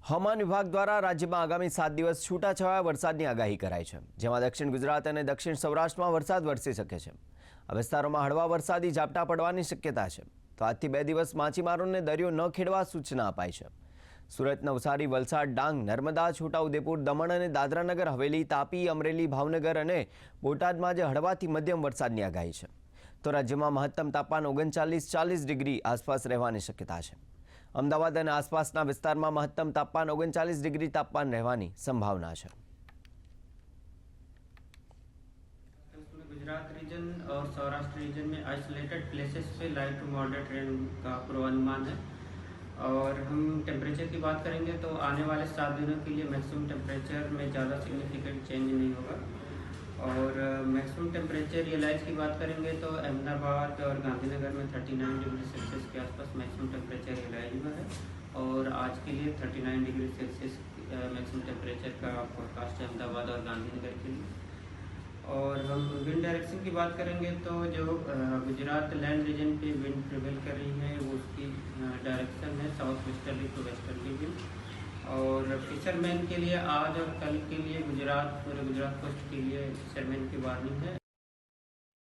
હવામાન વિભાગ દ્વારા રાજ્યમાં આગામી 7 દિવસ છૂટાછવાયા વરસાદની આગાહી કરાઈ છે, જેમાં દક્ષિણ ગુજરાત અને દક્ષિણ સૌરાષ્ટ્રમાં વરસાદ વરસી શકે છે। આ વિસ્તારોમાં હળવા વરસાદી ઝાપટા પડવાની શક્યતા છે, તો આજથી 2 દિવસ માછીમારોને દરિયો ન ખેડવા સૂચના અપાઈ છે। સુરત, નવસારી, વલસાડ, ડાંગ, નર્મદા, છોટાઉદેપુર, દમણ અને દાદરાનગર હવેલી, તાપી, અમરેલી, ભાવનગર અને બોટાદમાં આજે હળવાથી મધ્યમ વરસાદની આગાહી છે, તો રાજ્યમાં મહત્તમ તાપમાન 39-40 ડિગ્રી આસપાસ રહેવાની શક્યતા છે। અમદાવાદ અને આસપાસના વિસ્તારમાં મહત્તમ તાપમાન 39 डिग्री तापमान रहने संभावना है। गुजरात रीजन और सौराष्ट्र रीजन में आइसोलेटेड प्लेसेस पे लाइट टू मॉडरेट रेन का पूर्वानुमान है। और हम टेम्परेचर की बात करेंगे तो आने वाले 7 दिनों के लिए मैक्सिमम टेम्परेचर में ज़्यादा सिग्निफिकेंट चेंज नहीं होगा। और मैक्सिमम टेम्परेचर रियलाइज की बात करेंगे तो अहमदाबाद और गांधीनगर में 39 डिग्री सेल्सियस के आसपास मैक्सिमम टेम्परेचर रियलाइज हुआ है। और आज के लिए 39 डिग्री सेल्सियस मैक्सिमम टेम्परेचर का फोरकास्ट है अहमदाबाद और गांधीनगर के लिए। और हम विंड डायरेक्शन की बात करेंगे तो जो गुजरात लैंड रीजन पे विंड प्रिवेल कर रही है वो उसकी डायरेक्शन है south westerly to westerly wind. और फिशरमैन के लिए आज और कल के लिए पूरे गुजरात कोस्ट के लिए फिशरमैन की वार्निंग है।